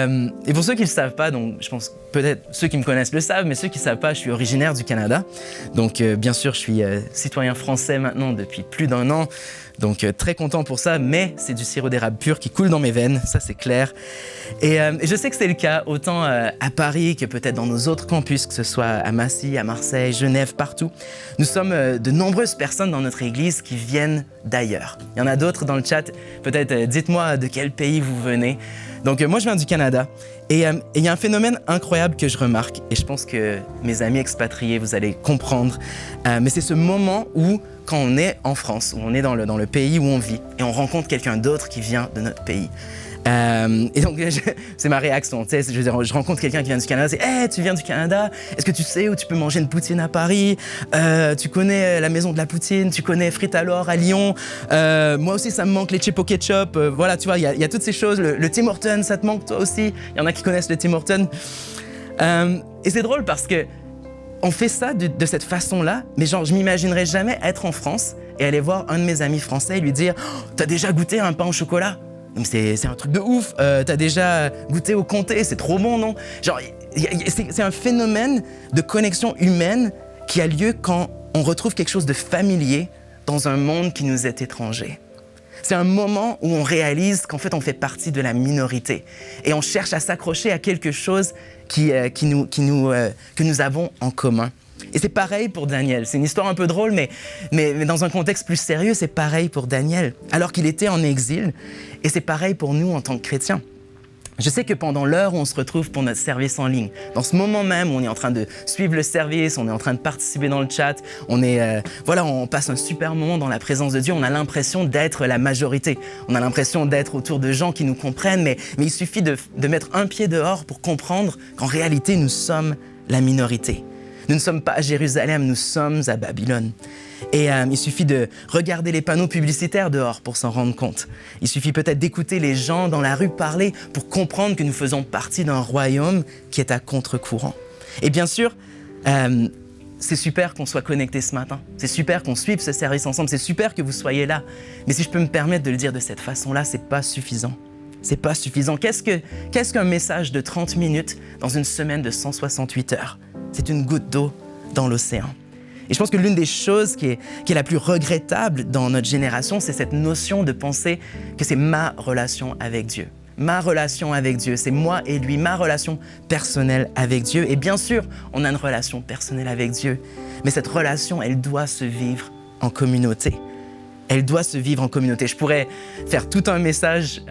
I: pour ceux qui ne le savent pas, donc je pense peut-être ceux qui me connaissent le savent, mais ceux qui ne savent pas, je suis originaire du Canada. Donc bien sûr, je suis citoyen français maintenant depuis plus d'1 an. Donc très content pour ça, mais c'est du sirop d'érable pur qui coule dans mes veines, ça c'est clair. Et je sais que c'est le cas autant à Paris que peut-être dans nos autres campus, que ce soit à Massy, à Marseille, Genève, partout. Nous sommes de nombreuses personnes dans notre église qui viennent d'ailleurs. Il y en a d'autres dans le chat, peut-être dites-moi de quel pays vous venez. Donc moi je viens du Canada et il y a un phénomène incroyable que je remarque et je pense que mes amis expatriés, vous allez comprendre, mais c'est ce moment où quand on est en France, où on est dans le pays où on vit et on rencontre quelqu'un d'autre qui vient de notre pays. Et donc, c'est ma réaction, tu sais, je veux dire, je rencontre quelqu'un qui vient du Canada, c'est « Hey, tu viens du Canada? Est-ce que tu sais où tu peux manger une poutine à Paris? Tu connais la maison de la poutine? Tu connais Frites à l'or à Lyon? Moi aussi, ça me manque les chips au ketchup. » Voilà, tu vois, il y a toutes ces choses. Le Tim Hortons, ça te manque toi aussi? Il y en a qui connaissent le Tim Hortons. Et c'est drôle parce que on fait ça de cette façon-là, mais genre, je m'imaginerais jamais être en France et aller voir un de mes amis français et lui dire oh, « T'as déjà goûté un pain au chocolat? » C'est un truc de ouf. T'as déjà goûté au comté? C'est trop bon, non? Genre, c'est un phénomène de connexion humaine qui a lieu quand on retrouve quelque chose de familier dans un monde qui nous est étranger. C'est un moment où on réalise qu'en fait, on fait partie de la minorité et on cherche à s'accrocher à quelque chose que nous avons en commun. Et c'est pareil pour Daniel. C'est une histoire un peu drôle, mais dans un contexte plus sérieux, c'est pareil pour Daniel, alors qu'il était en exil. Et c'est pareil pour nous en tant que chrétiens. Je sais que pendant l'heure où on se retrouve pour notre service en ligne, dans ce moment même où on est en train de suivre le service, on est en train de participer dans le chat, on passe un super moment dans la présence de Dieu, on a l'impression d'être la majorité. On a l'impression d'être autour de gens qui nous comprennent, mais il suffit de mettre un pied dehors pour comprendre qu'en réalité, nous sommes la minorité. Nous ne sommes pas à Jérusalem, nous sommes à Babylone. Et il suffit de regarder les panneaux publicitaires dehors pour s'en rendre compte. Il suffit peut-être d'écouter les gens dans la rue parler pour comprendre que nous faisons partie d'un royaume qui est à contre-courant. Et bien sûr, c'est super qu'on soit connectés ce matin. C'est super qu'on suive ce service ensemble. C'est super que vous soyez là. Mais si je peux me permettre de le dire de cette façon-là, c'est pas suffisant. C'est pas suffisant. Qu'est-ce qu'un message de 30 minutes dans une semaine de 168 heures? C'est une goutte d'eau dans l'océan. Et je pense que l'une des choses qui est la plus regrettable dans notre génération, c'est cette notion de penser que c'est ma relation avec Dieu, ma relation avec Dieu. C'est moi et lui, ma relation personnelle avec Dieu. Et bien sûr, on a une relation personnelle avec Dieu. Mais cette relation, elle doit se vivre en communauté. Elle doit se vivre en communauté. Je pourrais faire tout un message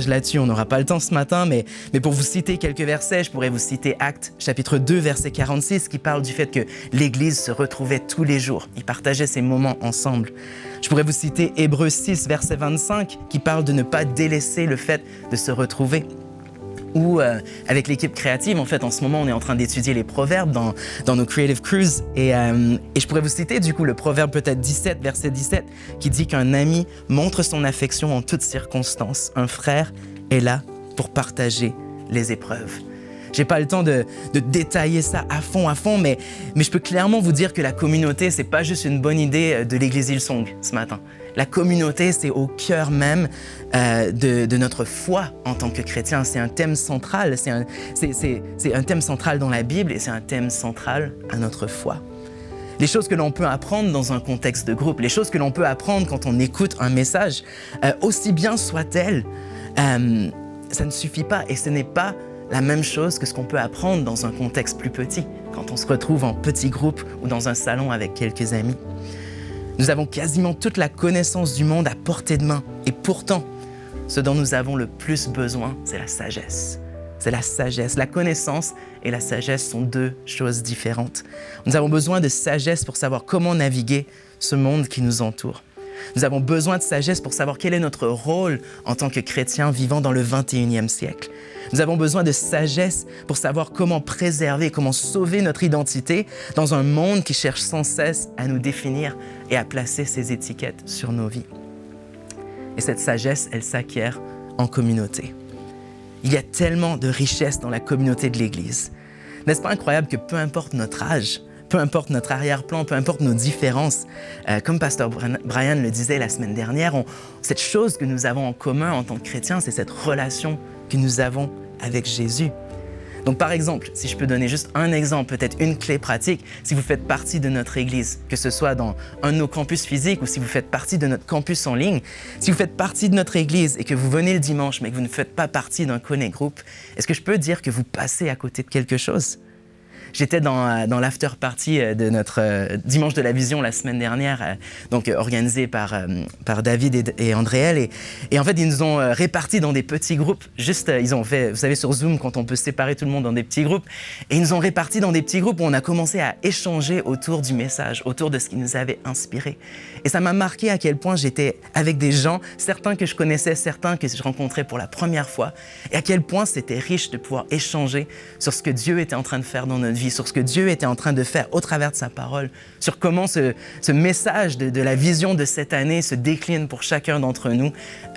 I: là-dessus. On n'aura pas le temps ce matin, mais pour vous citer quelques versets, je pourrais vous citer Actes chapitre 2, verset 46, qui parle du fait que l'Église se retrouvait tous les jours. Ils partageaient ces moments ensemble. Je pourrais vous citer Hébreux 6, verset 25, qui parle de ne pas délaisser le fait de se retrouver. Ou avec l'équipe créative, en fait, en ce moment, on est en train d'étudier les proverbes dans nos Creative Cruise. Et je pourrais vous citer, du coup, le proverbe peut-être 17, verset 17, qui dit qu'un ami montre son affection en toutes circonstances. Un frère est là pour partager les épreuves. J'ai pas le temps de détailler ça à fond, mais je peux clairement vous dire que la communauté, c'est pas juste une bonne idée de l'Église Hillsong ce matin. La communauté, c'est au cœur même de notre foi en tant que chrétien. C'est un thème central, c'est un thème central dans la Bible et c'est un thème central à notre foi. Les choses que l'on peut apprendre dans un contexte de groupe, les choses que l'on peut apprendre quand on écoute un message, aussi bien soit-elle, ça ne suffit pas et ce n'est pas la même chose que ce qu'on peut apprendre dans un contexte plus petit, quand on se retrouve en petit groupe ou dans un salon avec quelques amis. Nous avons quasiment toute la connaissance du monde à portée de main. Et pourtant, ce dont nous avons le plus besoin, c'est la sagesse. C'est la sagesse. La connaissance et la sagesse sont deux choses différentes. Nous avons besoin de sagesse pour savoir comment naviguer ce monde qui nous entoure. Nous avons besoin de sagesse pour savoir quel est notre rôle en tant que chrétiens vivant dans le 21e siècle. Nous avons besoin de sagesse pour savoir comment préserver, comment sauver notre identité dans un monde qui cherche sans cesse à nous définir et à placer ses étiquettes sur nos vies. Et cette sagesse, elle s'acquiert en communauté. Il y a tellement de richesse dans la communauté de l'Église. N'est-ce pas incroyable que peu importe notre âge, peu importe notre arrière-plan, peu importe nos différences, comme Pasteur Brian le disait la semaine dernière, cette chose que nous avons en commun en tant que chrétiens, c'est cette relation que nous avons avec Jésus. Donc par exemple, si je peux donner juste un exemple, peut-être une clé pratique, si vous faites partie de notre Église, que ce soit dans un de nos campus physiques ou si vous faites partie de notre campus en ligne, si vous faites partie de notre Église et que vous venez le dimanche mais que vous ne faites pas partie d'un Connect Group, est-ce que je peux dire que vous passez à côté de quelque chose? J'étais dans l'after party de notre Dimanche de la Vision la semaine dernière, donc organisé par David et Andréel. Et en fait, ils nous ont répartis dans des petits groupes. Juste, ils ont fait, vous savez, sur Zoom, quand on peut séparer tout le monde dans des petits groupes. Et ils nous ont répartis dans des petits groupes où on a commencé à échanger autour du message, autour de ce qui nous avait inspiré. Et ça m'a marqué à quel point j'étais avec des gens, certains que je connaissais, certains que je rencontrais pour la première fois, et à quel point c'était riche de pouvoir échanger sur ce que Dieu était en train de faire dans notre vie, sur ce que Dieu était en train de faire au travers de sa parole, sur comment ce message de la vision de cette année se décline pour chacun d'entre nous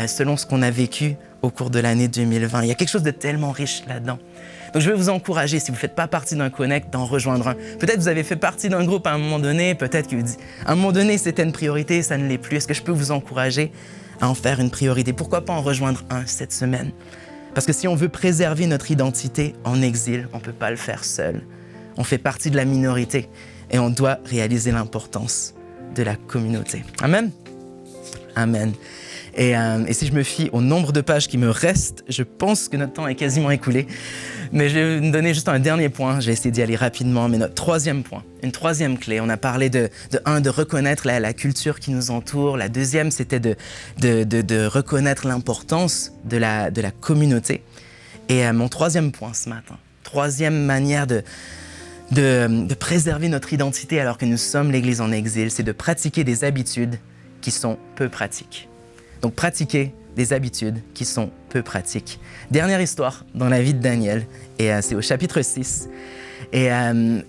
I: selon ce qu'on a vécu au cours de l'année 2020. Il y a quelque chose de tellement riche là-dedans. Donc je vais vous encourager, si vous ne faites pas partie d'un Connect, d'en rejoindre un. Peut-être que vous avez fait partie d'un groupe à un moment donné, peut-être qu'à un moment donné c'était une priorité, ça ne l'est plus. Est-ce que je peux vous encourager à en faire une priorité? Pourquoi pas en rejoindre un cette semaine? Parce que si on veut préserver notre identité en exil, on ne peut pas le faire seul. On fait partie de la minorité et on doit réaliser l'importance de la communauté. Amen? Amen. Et si je me fie au nombre de pages qui me restent, je pense que notre temps est quasiment écoulé. Mais je vais vous donner juste un dernier point. Je vais essayer d'y aller rapidement. Mais notre troisième point, une troisième clé. On a parlé de reconnaître la culture qui nous entoure. La deuxième, c'était de reconnaître l'importance de la communauté. Et mon troisième point ce matin, troisième manière de préserver notre identité alors que nous sommes l'Église en exil, c'est de pratiquer des habitudes qui sont peu pratiques. Donc, pratiquer des habitudes qui sont peu pratiques. Dernière histoire dans la vie de Daniel, et c'est au chapitre 6. Et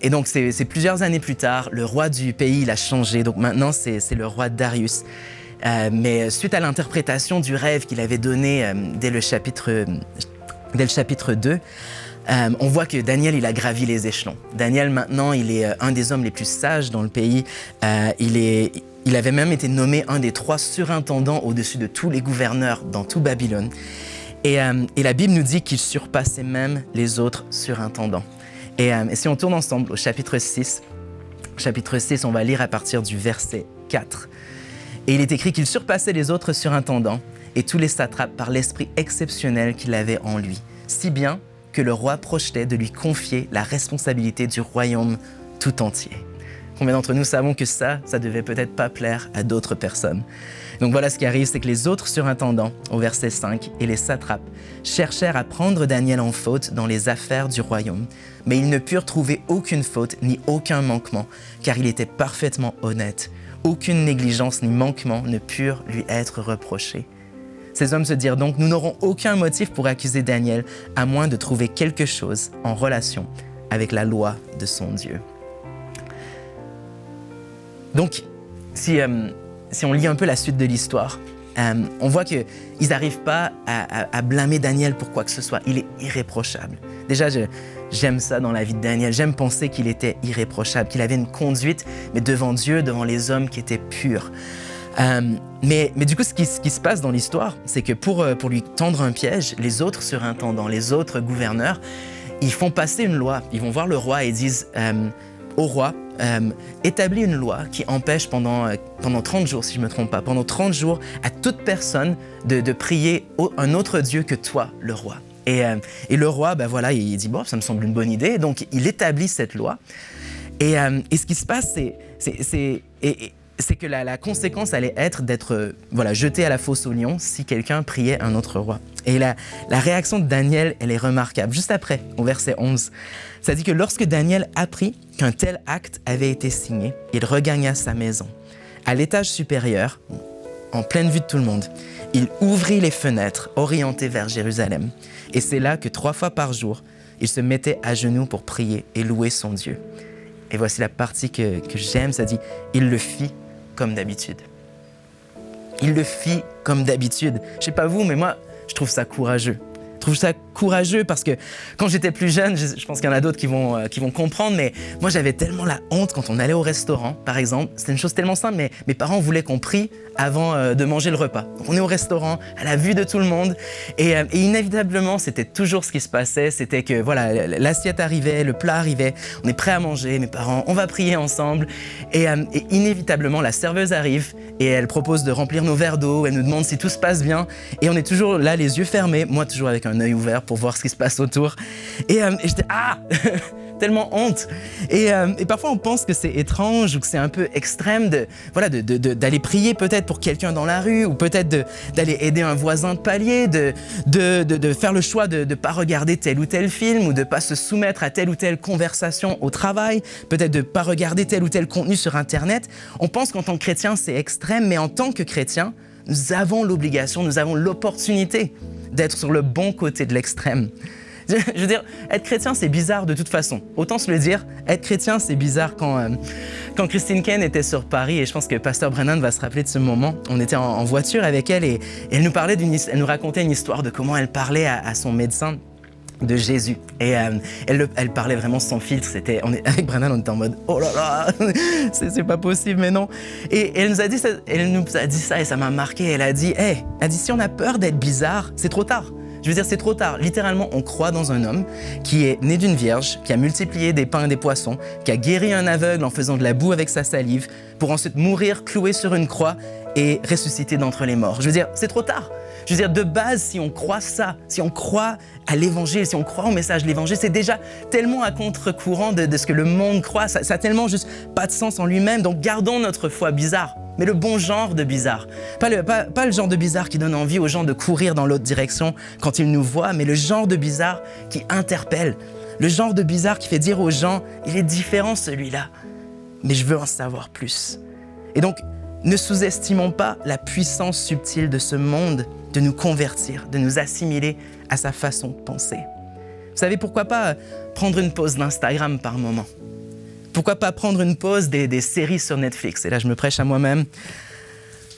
I: donc, c'est plusieurs années plus tard, le roi du pays, il a changé. Donc maintenant, c'est le roi Darius. Mais suite à l'interprétation du rêve qu'il avait donné dès le chapitre 2, on voit que Daniel, il a gravi les échelons. Daniel, maintenant, il est un des hommes les plus sages dans le pays. Il avait même été nommé un des 3 surintendants au-dessus de tous les gouverneurs dans tout Babylone. Et la Bible nous dit qu'il surpassait même les autres surintendants. Et si on tourne ensemble au chapitre 6, on va lire à partir du verset 4. Et il est écrit qu'il surpassait les autres surintendants et tous les satrapes par l'esprit exceptionnel qu'il avait en lui, si bien que le roi projetait de lui confier la responsabilité du royaume tout entier. Combien d'entre nous savons que ça devait peut-être pas plaire à d'autres personnes. Donc voilà ce qui arrive, c'est que les autres surintendants, au verset 5, et les satrapes cherchèrent à prendre Daniel en faute dans les affaires du royaume, mais ils ne purent trouver aucune faute ni aucun manquement, car il était parfaitement honnête. Aucune négligence ni manquement ne purent lui être reprochés. Ces hommes se dirent donc, nous n'aurons aucun motif pour accuser Daniel, à moins de trouver quelque chose en relation avec la loi de son Dieu. Donc, si on lit un peu la suite de l'histoire, on voit qu'ils n'arrivent pas à blâmer Daniel pour quoi que ce soit. Il est irréprochable. Déjà, j'aime ça dans la vie de Daniel. J'aime penser qu'il était irréprochable, qu'il avait une conduite, mais devant Dieu, devant les hommes qui étaient purs. Mais du coup, ce qui se passe dans l'histoire, c'est que pour lui tendre un piège, les autres surintendants, les autres gouverneurs, ils font passer une loi. Ils vont voir le roi et disent au roi, établit une loi qui empêche pendant 30 jours, si je ne me trompe pas, pendant 30 jours, à toute personne de prier un autre Dieu que toi, le roi. Et le roi, voilà, il dit, bon, ça me semble une bonne idée. Donc, il établit cette loi. Et ce qui se passe, c'est que la conséquence allait être d'être jeté à la fosse aux lions si quelqu'un priait un autre roi. Et la réaction de Daniel, elle est remarquable. Juste après, au verset 11, ça dit que lorsque Daniel apprit qu'un tel acte avait été signé, il regagna sa maison. À l'étage supérieur, en pleine vue de tout le monde, il ouvrit les fenêtres orientées vers Jérusalem. Et c'est là que 3 fois par jour, il se mettait à genoux pour prier et louer son Dieu. Et voici la partie que j'aime, ça dit « Il le fit comme d'habitude ». Il le fit comme d'habitude. Je sais pas vous, mais moi, je trouve ça courageux. Je trouve ça courageux parce que quand j'étais plus jeune, je pense qu'il y en a d'autres qui vont comprendre, mais moi j'avais tellement la honte quand on allait au restaurant, par exemple. C'était une chose tellement simple, mais mes parents voulaient qu'on prie avant de manger le repas. Donc on est au restaurant, à la vue de tout le monde, et inévitablement, c'était toujours ce qui se passait. C'était que voilà, l'assiette arrivait, le plat arrivait, on est prêt à manger, mes parents, on va prier ensemble, et inévitablement, la serveuse arrive et elle propose de remplir nos verres d'eau, elle nous demande si tout se passe bien, et on est toujours là, les yeux fermés, moi toujours avec un œil ouvert pour voir ce qui se passe autour. Et j'étais tellement honte. Et parfois on pense que c'est étrange ou que c'est un peu extrême d'aller prier peut-être pour quelqu'un dans la rue, ou peut-être d'aller aider un voisin de palier, de faire le choix de ne pas regarder tel ou tel film, ou de ne pas se soumettre à telle ou telle conversation au travail, peut-être de ne pas regarder tel ou tel contenu sur Internet. On pense qu'en tant que chrétien c'est extrême, mais en tant que chrétien, nous avons l'obligation, nous avons l'opportunité d'être sur le bon côté de l'extrême. Je veux dire, être chrétien, c'est bizarre de toute façon. Autant se le dire, être chrétien, c'est bizarre. Quand Christine Ken était sur Paris, et je pense que Pasteur Brennan va se rappeler de ce moment, on était en voiture avec elle et elle nous racontait une histoire de comment elle parlait à son médecin de Jésus. Et elle parlait vraiment sans filtre. Avec Brennan, on était en mode « Oh là là, c'est pas possible, mais non ». Et elle nous a dit ça et ça m'a marqué. Elle a dit si on a peur d'être bizarre, c'est trop tard. Je veux dire, c'est trop tard. Littéralement, on croit dans un homme qui est né d'une vierge, qui a multiplié des pains et des poissons, qui a guéri un aveugle en faisant de la boue avec sa salive, pour ensuite mourir cloué sur une croix et ressusciter d'entre les morts. Je veux dire, c'est trop tard. Je veux dire, de base, si on croit ça, si on croit à l'Évangile, si on croit au message de l'Évangile, c'est déjà tellement à contre-courant de ce que le monde croit. Ça a tellement juste pas de sens en lui-même. Donc, gardons notre foi bizarre, mais le bon genre de bizarre. Pas le genre de bizarre qui donne envie aux gens de courir dans l'autre direction quand ils nous voient, mais le genre de bizarre qui interpelle. Le genre de bizarre qui fait dire aux gens, il est différent celui-là, mais je veux en savoir plus. Et donc, ne sous-estimons pas la puissance subtile de ce monde de nous convertir, de nous assimiler à sa façon de penser. Vous savez, pourquoi pas prendre une pause d'Instagram par moment? Pourquoi pas prendre une pause des séries sur Netflix? Et là, je me prêche à moi-même.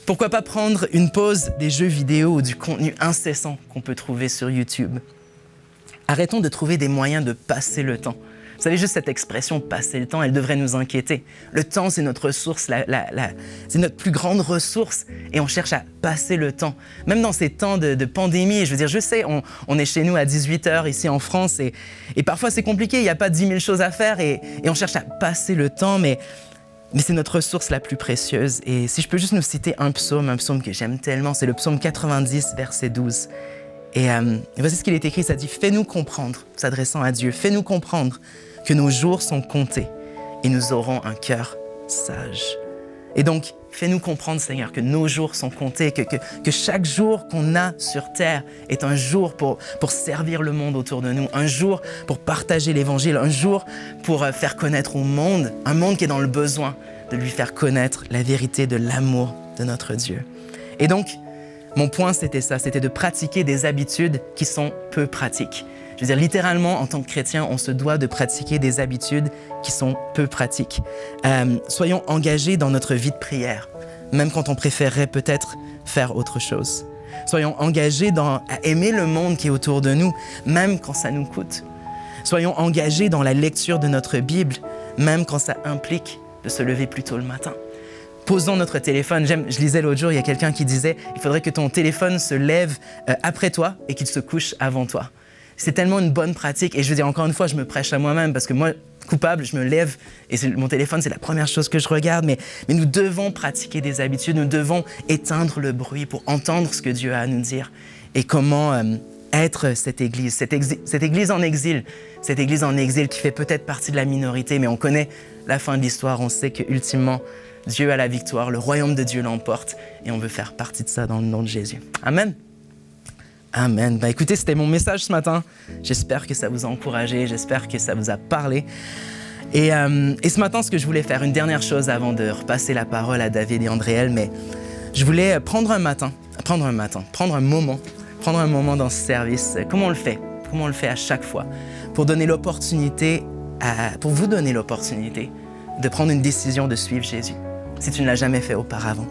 I: Pourquoi pas prendre une pause des jeux vidéo ou du contenu incessant qu'on peut trouver sur YouTube? Arrêtons de trouver des moyens de passer le temps. Vous savez, juste cette expression « passer le temps », elle devrait nous inquiéter. Le temps, c'est notre ressource, c'est notre plus grande ressource, et on cherche à passer le temps. Même dans ces temps de pandémie, je veux dire, je sais, on est chez nous à 18h ici en France, et parfois c'est compliqué, il n'y a pas 10 000 choses à faire, et on cherche à passer le temps, mais Mais c'est notre ressource la plus précieuse. Et si je peux juste nous citer un psaume que j'aime tellement, c'est le psaume 90, verset 12. Et voici ce qu'il est écrit, ça dit « Fais-nous comprendre », s'adressant à Dieu, « Fais-nous comprendre que nos jours sont comptés et nous aurons un cœur sage. » Et donc, fais-nous comprendre, Seigneur, que nos jours sont comptés, que chaque jour qu'on a sur terre est un jour pour servir le monde autour de nous, un jour pour partager l'Évangile, un jour pour faire connaître au monde, un monde qui est dans le besoin de lui faire connaître la vérité de l'amour de notre Dieu. Et donc, mon point, c'était ça, c'était de pratiquer des habitudes qui sont peu pratiques. Je veux dire, littéralement, en tant que chrétien, on se doit de pratiquer des habitudes qui sont peu pratiques. Soyons engagés dans notre vie de prière, même quand on préférerait peut-être faire autre chose. Soyons engagés à aimer le monde qui est autour de nous, même quand ça nous coûte. Soyons engagés dans la lecture de notre Bible, même quand ça implique de se lever plus tôt le matin. Posons notre téléphone. Je lisais l'autre jour, il y a quelqu'un qui disait « Il faudrait que ton téléphone se lève après toi et qu'il se couche avant toi. » C'est tellement une bonne pratique. Et je veux dire, encore une fois, je me prêche à moi-même parce que moi, coupable, je me lève et mon téléphone, c'est la première chose que je regarde. Mais nous devons pratiquer des habitudes, nous devons éteindre le bruit pour entendre ce que Dieu a à nous dire et comment être cette église en exil, cette église en exil qui fait peut-être partie de la minorité, mais on connaît la fin de l'histoire, on sait qu'ultimement, Dieu a la victoire, le royaume de Dieu l'emporte et on veut faire partie de ça dans le nom de Jésus. Amen. Amen. Écoutez, c'était mon message ce matin. J'espère que ça vous a encouragé, j'espère que ça vous a parlé. Et ce matin, ce que je voulais faire, une dernière chose avant de repasser la parole à David et Andréelle, mais je voulais prendre un moment dans ce service. Comment on le fait? Comment on le fait à chaque fois? Pour vous donner l'opportunité de prendre une décision de suivre Jésus, si tu ne l'as jamais fait auparavant.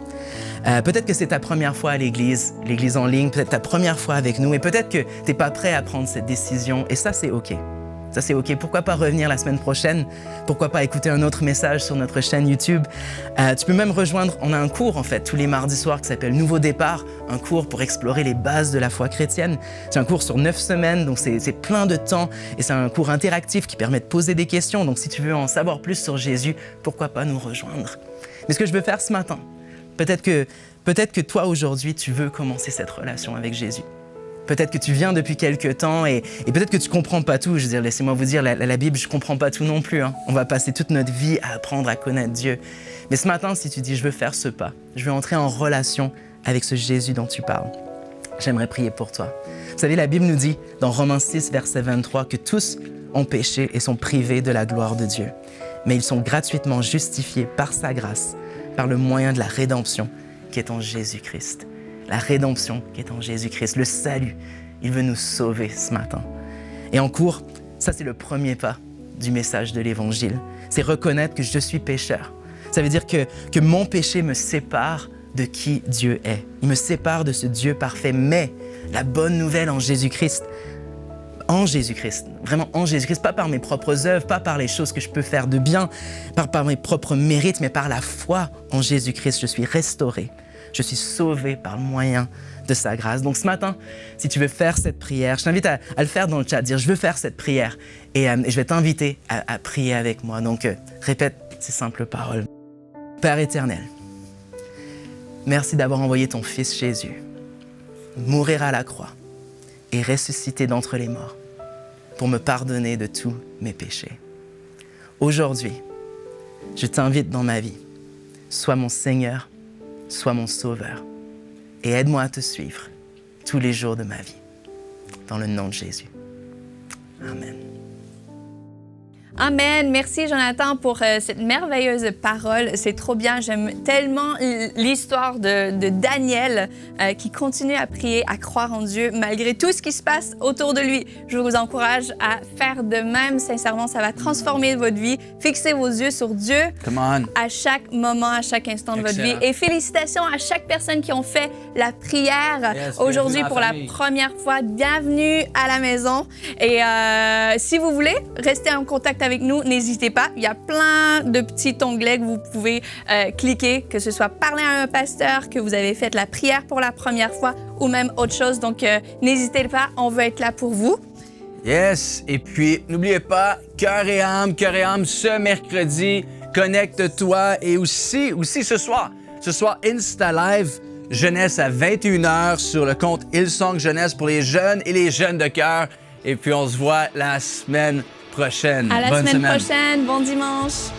I: Peut-être que c'est ta première fois à l'église en ligne, peut-être ta première fois avec nous, et peut-être que tu n'es pas prêt à prendre cette décision, et ça, c'est OK. Ça, c'est OK. Pourquoi pas revenir la semaine prochaine? Pourquoi pas écouter un autre message sur notre chaîne YouTube? Tu peux même rejoindre, on a un cours, en fait, tous les mardis soirs qui s'appelle Nouveau Départ, un cours pour explorer les bases de la foi chrétienne. C'est un cours sur 9 semaines, donc c'est plein de temps, et c'est un cours interactif qui permet de poser des questions. Donc, si tu veux en savoir plus sur Jésus, pourquoi pas nous rejoindre? Mais ce que je veux faire ce matin, peut-être que toi, aujourd'hui, tu veux commencer cette relation avec Jésus. Peut-être que tu viens depuis quelques temps et peut-être que tu ne comprends pas tout. Je veux dire, laissez-moi vous dire, la Bible, je ne comprends pas tout non plus. Hein. On va passer toute notre vie à apprendre à connaître Dieu. Mais ce matin, si tu dis, je veux faire ce pas, je veux entrer en relation avec ce Jésus dont tu parles, j'aimerais prier pour toi. Vous savez, la Bible nous dit, dans Romains 6, verset 23, que tous ont péché et sont privés de la gloire de Dieu. Mais ils sont gratuitement justifiés par sa grâce, par le moyen de la rédemption qui est en Jésus-Christ. La rédemption qui est en Jésus-Christ, le salut, il veut nous sauver ce matin. Et en cours, ça c'est le premier pas du message de l'Évangile. C'est reconnaître que je suis pécheur. Ça veut dire que mon péché me sépare de qui Dieu est. Il me sépare de ce Dieu parfait. Mais la bonne nouvelle en Jésus-Christ, vraiment en Jésus-Christ, pas par mes propres œuvres, pas par les choses que je peux faire de bien, pas par mes propres mérites, mais par la foi en Jésus-Christ, je suis restauré. Je suis sauvé par le moyen de sa grâce. Donc ce matin, si tu veux faire cette prière, je t'invite à le faire dans le chat, dire « Je veux faire cette prière » et je vais t'inviter à prier avec moi. Donc répète ces simples paroles. Père éternel, merci d'avoir envoyé ton Fils Jésus mourir à la croix et ressusciter d'entre les morts pour me pardonner de tous mes péchés. Aujourd'hui, je t'invite dans ma vie. Sois mon Seigneur, sois mon Sauveur et aide-moi à te suivre tous les jours de ma vie. Dans le nom de Jésus. Amen.
E: Amen. Merci, Jonathan, pour cette merveilleuse parole. C'est trop bien. J'aime tellement l'histoire de Daniel qui continue à prier, à croire en Dieu malgré tout ce qui se passe autour de lui. Je vous encourage à faire de même. Sincèrement, ça va transformer votre vie. Fixez vos yeux sur Dieu à chaque moment, à chaque instant de votre vie. Et félicitations à chaque personne qui ont fait la prière aujourd'hui pour la première fois. Bienvenue à la maison. Et si vous voulez rester en contact avec nous, n'hésitez pas. Il y a plein de petits onglets que vous pouvez cliquer, que ce soit parler à un pasteur, que vous avez fait la prière pour la première fois ou même autre chose. Donc, n'hésitez pas, on veut être là pour vous.
D: Yes! Et puis, n'oubliez pas, Cœur et âme, ce mercredi, connecte-toi. Et aussi ce soir, Insta Live Jeunesse à 21h sur le compte Hillsong Jeunesse pour les jeunes et les jeunes de cœur. Et puis on se voit la semaine prochaine.
E: À la
D: Bonne
E: semaine
D: semaine
E: prochaine. Bon dimanche.